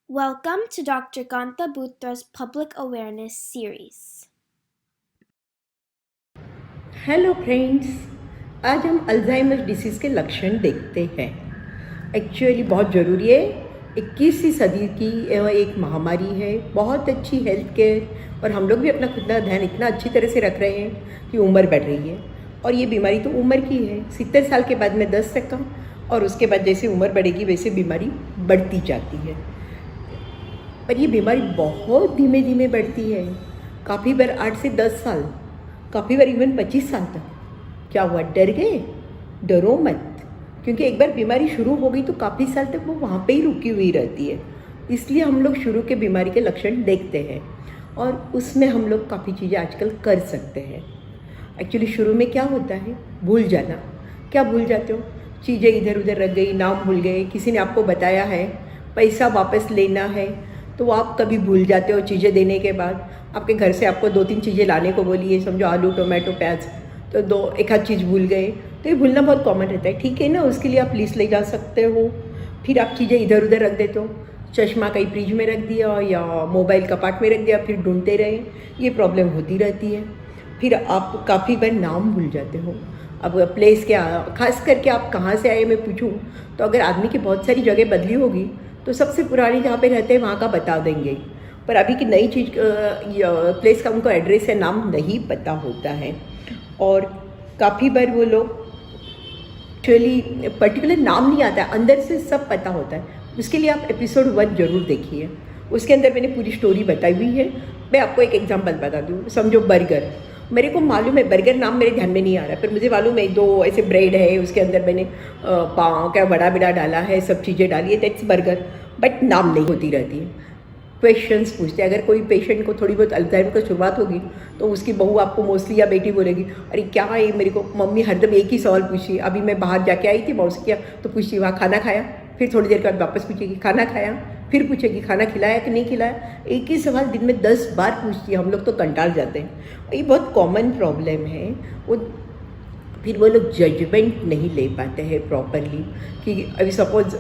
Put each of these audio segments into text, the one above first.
Welcome to Dr. Kanta Butra's Public Awareness Series. Hello friends, आज हम Alzheimer disease के लक्षण देखते हैं। एक्चुअली बहुत ज़रूरी है। 21वीं सदी की एक महामारी है, बहुत अच्छी हेल्थ केयर और हम लोग भी अपना खुद का ध्यान इतना अच्छी तरह से रख रहे हैं कि उम्र बढ़ रही है और ये बीमारी तो उम्र की है। 70 साल के बाद में 10% और उसके बाद जैसे उम्र बढ़ेगी वैसे बीमारी बढ़ती जाती है। पर ये बीमारी बहुत धीमे धीमे बढ़ती है, काफ़ी बार 8 से 10 साल, काफ़ी बार इवन 25 साल तक। क्या हुआ, डर गए? डरो मत, क्योंकि एक बार बीमारी शुरू हो गई तो काफ़ी साल तक वो वहाँ पे ही रुकी हुई रहती है। इसलिए हम लोग शुरू के बीमारी के लक्षण देखते हैं और उसमें हम लोग काफ़ी चीज़ें आजकल कर सकते हैं। एक्चुअली शुरू में क्या होता है, भूल जाना। क्या भूल जाते हो? चीज़ें इधर उधर रख गई, नाम भूल गए, किसी ने आपको बताया है, पैसा वापस लेना है तो आप कभी भूल जाते हो। चीज़ें देने के बाद आपके घर से आपको 2-3 चीज़ें लाने को बोली है, समझो आलू टोमेटो प्याज, तो एक आध चीज़ भूल गए। तो ये भूलना बहुत कॉमन रहता है, ठीक है ना। उसके लिए आप लिस्ट ले जा सकते हो। फिर आप चीज़ें इधर उधर रख देते हो, चश्मा कहीं फ्रिज में रख दिया या मोबाइल कपाट में रख दिया, फिर ढूंढते रहे, ये प्रॉब्लम होती रहती है। फिर आप काफ़ी बार नाम भूल जाते हो। अब प्लेस क्या, खास करके आप कहाँ से आए मैं पूछूं तो अगर आदमी की बहुत सारी जगह बदली होगी तो सबसे पुरानी जहाँ पे रहते हैं वहाँ का बता देंगे, पर अभी की नई चीज़ प्लेस का उनको एड्रेस या नाम नहीं पता होता है। और काफ़ी बार वो लोग एक्चुअली पर्टिकुलर नाम नहीं आता है, अंदर से सब पता होता है। उसके लिए आप एपिसोड 1 जरूर देखिए, उसके अंदर मैंने पूरी स्टोरी बताई हुई है। मैं आपको एक एग्जांपल बता दूँ, समझो बर्गर। मेरे को मालूम है बर्गर नाम मेरे ध्यान में नहीं आ रहा है, पर मुझे मालूम है 2 ऐसे ब्रेड है, उसके अंदर मैंने पाव क्या बड़ा बिड़ा डाला है, सब चीज़ें डाली है, दैट्स बर्गर। बट नाम नहीं होती रहती है। क्वेश्चंस पूछते हैं। अगर कोई पेशेंट को थोड़ी बहुत अल्जाइमर की शुरुआत होगी तो उसकी बहू आपको मोस्टली या बेटी बोलेगी, अरे क्या है, मेरे को मम्मी हरदम एक ही सवाल पूछी। अभी मैं बाहर जाके आई थी मौसी क्या, तो पूछती वहाँ खाना खाया, फिर थोड़ी देर के बाद वापस पूछेगी खाना खाया, फिर पूछेगी खाना खिलाया कि नहीं खिलाया। एक ही सवाल दिन में 10 बार पूछती है। हम लोग तो कंटाल जाते हैं। ये बहुत कॉमन प्रॉब्लम है। वो फिर वो लोग जजमेंट नहीं ले पाते हैं प्रॉपरली कि अभी सपोज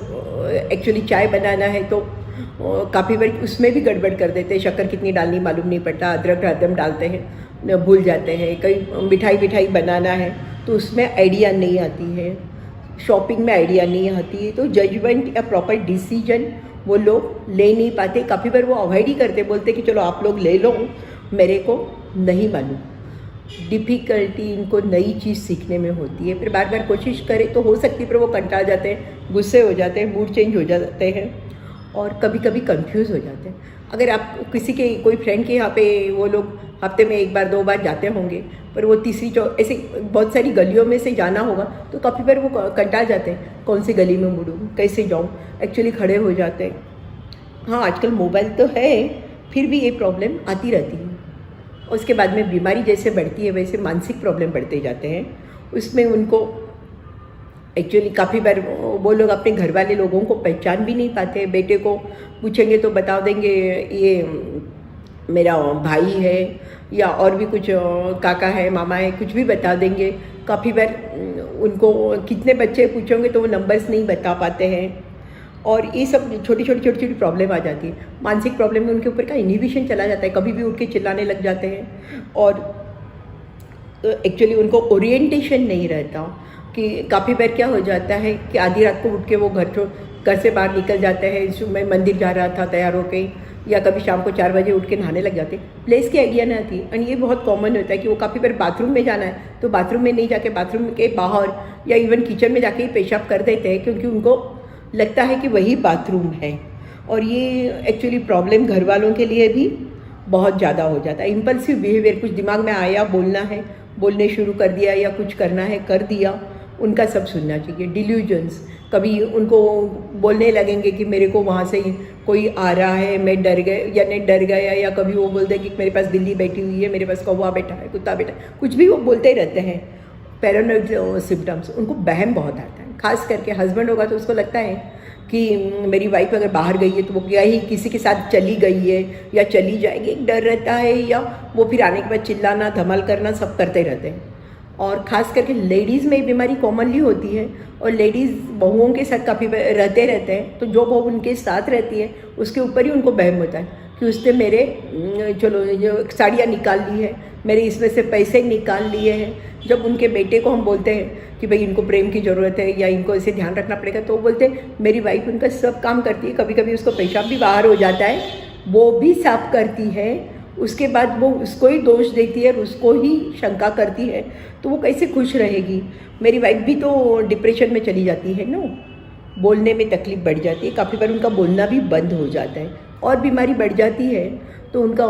एक्चुअली चाय बनाना है तो काफ़ी बार उसमें भी गड़बड़ कर देते हैं, शक्कर कितनी डालनी मालूम नहीं पड़ता, अदरक हरदम डालते हैं, भूल जाते हैं। कहीं मिठाई बनाना है तो उसमें आइडिया नहीं आती है, शॉपिंग में आइडिया नहीं आती है, तो जजमेंट या प्रॉपर डिसीजन वो लोग ले नहीं पाते। काफ़ी बार वो अवॉइड ही करते, बोलते कि चलो आप लोग ले लो, मेरे को नहीं मालूम। डिफ़िकल्टी इनको नई चीज़ सीखने में होती है। फिर बार बार कोशिश करें तो हो सकती है, पर वो कंटाल जाते हैं, गुस्से हो जाते हैं, मूड चेंज हो जाते हैं और कभी कभी कंफ्यूज हो जाते हैं। अगर आप किसी के कोई फ्रेंड के यहाँ पे वो लोग हफ्ते में 1 बार 2 बार जाते होंगे, पर वो तीसरी ऐसे बहुत सारी गलियों में से जाना होगा तो काफ़ी बार वो कंटाल जाते हैं, कौन सी गली में मुड़ूँ, कैसे जाऊँ, एक्चुअली खड़े हो जाते हैं। हाँ, आजकल मोबाइल तो है, फिर भी ये प्रॉब्लम आती रहती है। उसके बाद में बीमारी जैसे बढ़ती है वैसे मानसिक प्रॉब्लम बढ़ते जाते हैं। उसमें उनको एक्चुअली काफ़ी बार वो लोग अपने घर वाले लोगों को पहचान भी नहीं पाते। बेटे को पूछेंगे तो बता देंगे ये मेरा भाई है, या और भी कुछ काका है, मामा है, कुछ भी बता देंगे। काफ़ी बार उनको कितने बच्चे पूछोगे तो वो नंबर्स नहीं बता पाते हैं और ये सब छोटी छोटी प्रॉब्लम आ जाती है। मानसिक प्रॉब्लम में उनके ऊपर का इनहिबिशन चला जाता है, कभी भी उठ के चिल्लाने लग जाते हैं और एक्चुअली उनको ओरिएंटेशन नहीं रहता। कि काफ़ी बार क्या हो जाता है कि आधी रात को उठ के वो घर से बाहर निकल जाते हैं, मैं मंदिर जा रहा था तैयार होके, या कभी शाम को 4 बजे उठ के नहाने लग जाते हैं। प्लेस की आइडिया नहीं आती। और ये बहुत कॉमन होता है कि वो काफ़ी बार बाथरूम में जाना है तो बाथरूम में नहीं जाके बाथरूम के बाहर या इवन किचन में जाके ही पेशाब कर देते हैं, क्योंकि उनको लगता है कि वही बाथरूम है। और ये एक्चुअली प्रॉब्लम घर वालों के लिए भी बहुत ज़्यादा हो जाता है। इम्पल्सिव बिहेवियर, कुछ दिमाग में आया, बोलना है, बोलने शुरू कर दिया, या कुछ करना है कर दिया, उनका सब सुनना चाहिए। डिल्यूजन्स, कभी उनको बोलने लगेंगे कि मेरे को वहाँ से कोई आ रहा है, मैं डर गए या नहीं डर गया, या कभी वो बोल देंगे कि मेरे पास बिल्ली बैठी हुई है, मेरे पास कौवा बैठा है, कुत्ता बैठा है, कुछ भी वो बोलते रहते हैं। पैरानॉइड सिम्टम्स, उनको वहम बहुत आता है। खास करके हस्बैंड होगा तो उसको लगता है कि मेरी वाइफ अगर बाहर गई है तो वो क्या ही किसी के साथ चली गई है या चली जाएगी, एक डर रहता है, या वो फिर आने के बाद चिल्लाना धमाल करना सब करते रहते हैं। और ख़ास करके लेडीज़ में ये बीमारी कॉमनली होती है और लेडीज़ बहुओं के साथ काफ़ी रहते हैं, तो जो बहू उनके साथ रहती है उसके ऊपर ही उनको बहम होता है कि उसने मेरे चलो जो साड़ियाँ निकाल ली है, मेरे इसमें से पैसे निकाल लिए हैं। जब उनके बेटे को हम बोलते हैं कि भाई इनको प्रेम की ज़रूरत है या इनको ऐसे ध्यान रखना पड़ेगा, तो वो बोलते हैं मेरी वाइफ उनका सब काम करती है, कभी कभी उसको पेशाब भी बाहर हो जाता है, वो भी साफ करती है, उसके बाद वो उसको ही दोष देती है और उसको ही शंका करती है, तो वो कैसे खुश रहेगी। मेरी वाइफ भी तो डिप्रेशन में चली जाती है ना, बोलने में तकलीफ़ बढ़ जाती है, काफ़ी बार उनका बोलना भी बंद हो जाता है और बीमारी बढ़ जाती है तो उनका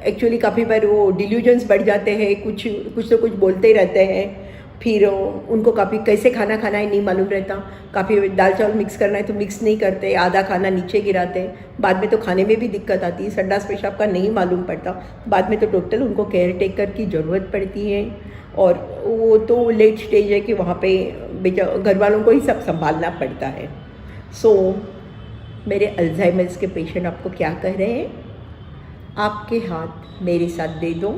एक्चुअली काफ़ी बार वो डिल्यूजन्स बढ़ जाते हैं, कुछ तो कुछ बोलते ही रहते हैं, फिर उनको काफ़ी कैसे खाना खाना है नहीं मालूम रहता, काफ़ी दाल चावल मिक्स करना है तो मिक्स नहीं करते, आधा खाना नीचे गिराते हैं, बाद में तो खाने में भी दिक्कत आती है, संडास पेशाब का नहीं मालूम पड़ता, बाद में तो टोटल उनको केयर टेकर की ज़रूरत पड़ती है और वो तो लेट स्टेज है कि वहाँ पे घर वालों को ही सब संभालना पड़ता है। सो मेरे अल्जाइमर्स के पेशेंट आपको क्या कह रहे हैं, आपके हाथ मेरे साथ दे दो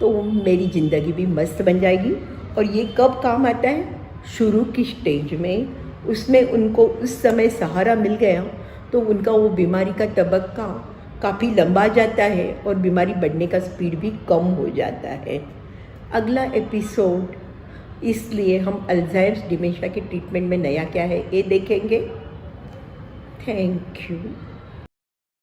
तो मेरी ज़िंदगी भी मस्त बन जाएगी। और ये कब काम आता है, शुरू की स्टेज में, उसमें उनको उस समय सहारा मिल गया तो उनका वो बीमारी का तबक्का काफ़ी लंबा जाता है और बीमारी बढ़ने का स्पीड भी कम हो जाता है। अगला एपिसोड इसलिए हम अल्जाइमर्स डिमेंशिया के ट्रीटमेंट में नया क्या है ये देखेंगे। Thank you.